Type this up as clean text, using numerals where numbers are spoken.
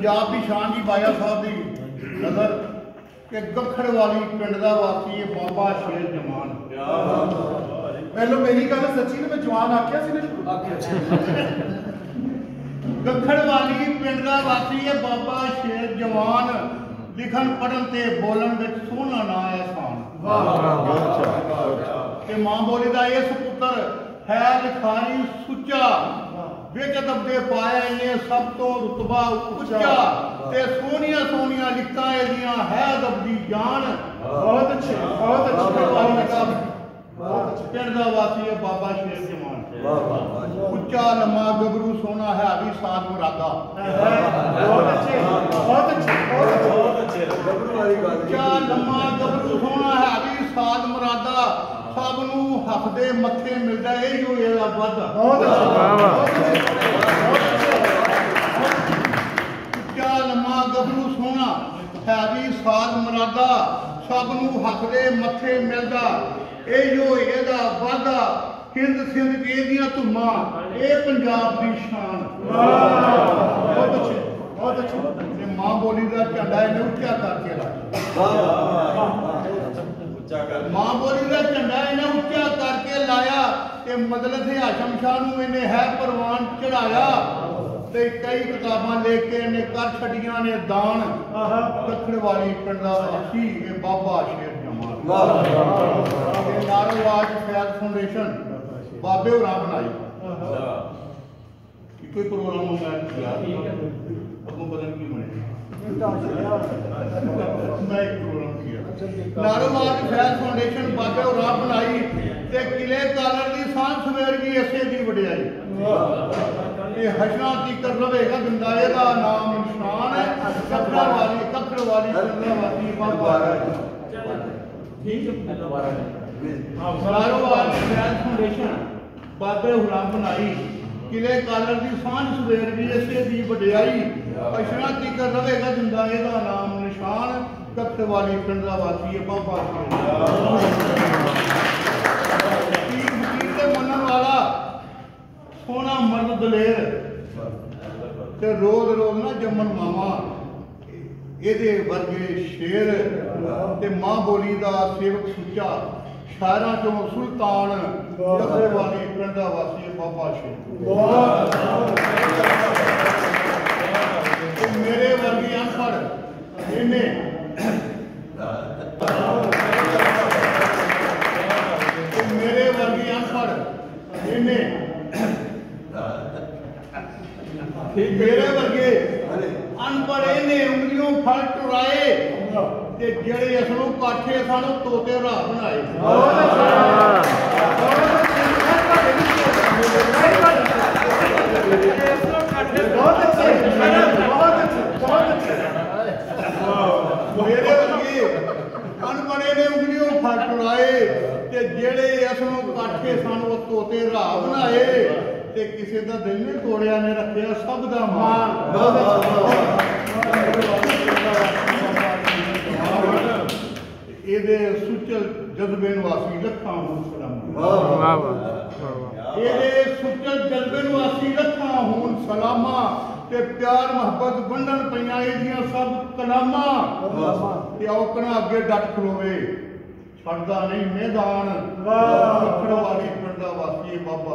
पंजाब की शान जी बाया साहब की नज़र कि गखड़ वाली पिंड का वासी है बाबा शेर जमान। पहले मेरी गल सच्ची ने मैं जवान आख्या सी ना गखड़ वाली पिंड का वासी है बाबा शेर जमान। लिखन पढ़न ते बोलन विच सोहना ना एहसान। ते मां बोली दा इस पुत्र है लिखारी सुच्चा विच दबदे पाया इन्हें सब तो रुतबा उच्चा ते सोहनिया सोहनिया लिखतां इहदियां है दबदी जान। बहुत अच्छे पिंड दा वासी है बाबा शेर जमान। उच्चा लम्मा गबरू सोना है अभी साथ मुरादा। उच्चा लम्मा गबरू सोना है अभी साथ मुरादा। सब नूं हक दे मत्थे मिलदा इहो इहदा वादा। उच्चा लम्मा गबरू सोना है अभी साथ मुरादा। सब नूं हक दे मत्थे मिलदा इहो इहदा वादा। हिंद सिंध की एदियां धुम्मां ये पंजाब की शान। बहुत अच्छे मां बोली का झंडा इन्हें उच्चा करके लाया। मां बोली का झंडा इन्हें उच्चा करके लाया ते मदरसे से हाशम शाह नूं इन्हें है परवान चढ़ाया ते कई किताबां लेके इन्हें कर छड़ियां ने दान। दखड़ वाली पिंड दा वासी ये बाबा शेर जमान। नारोवाज फैज फाउंडेशन बाबे होरां बनाई। कोई प्रोग्राम होगा आपको पता नहीं बने मैं एक प्रोग्राम किया। नारोवाज फैज फाउंडेशन बाबे होरां बनाई ते किले कालर की सांझ सवेर भी इसे दी वडियाई। ये हशना तीकर रहेगा जिंदा एदा नाम निशान है। कखड़ वाली वासी बाबा नारोवाज फैज फाउंडेशन बाबे होरां बनाई किले कालर की सांझ सवेर भी इसे दी वडियाई। अशना तीकर रहेगा जिंदा एदा नाम निशान। कखड़ वाली पिंड का वासी है बाबा मनन वाला सोना मर्द दलेर ते रोज रोज ना जमन मावा ये वर्गे शेर ते मां बोली का सेवक सुच्चा। शायरां चों सुल्तान कखड़ वाली पिंड का वासी है बाबा शेर। मेरे वर्गी अनपढ़ इन्हें मेरे वर्गी अनपढ़ इन्हें मेरे वर्गे अनपढ़ इन्हें उंगलियों फल टुराए ते जेड़े असलों काठे सन तोते राह बनाए। मेरे वर्गे अनपढ़े ने उंगलियों फल टुराए ते जेड़े असलों काठे सन वो तोते राह बनाए ते किसी का दिल नहीं तोड़िया ने रखिया सब दा मान। ये सुचल जज्बे वासी लखा हूं सलामा। ये सुचल जज्बे वासी लखा हूं सलामा ते प्यार मोहब्बत वंडन पईयां इहदियां सब कलामा। ते औकना अगे डट खलोवे छड़दा नहीं मैदान। कखड़ वाली पिंड दा वासी बाबा।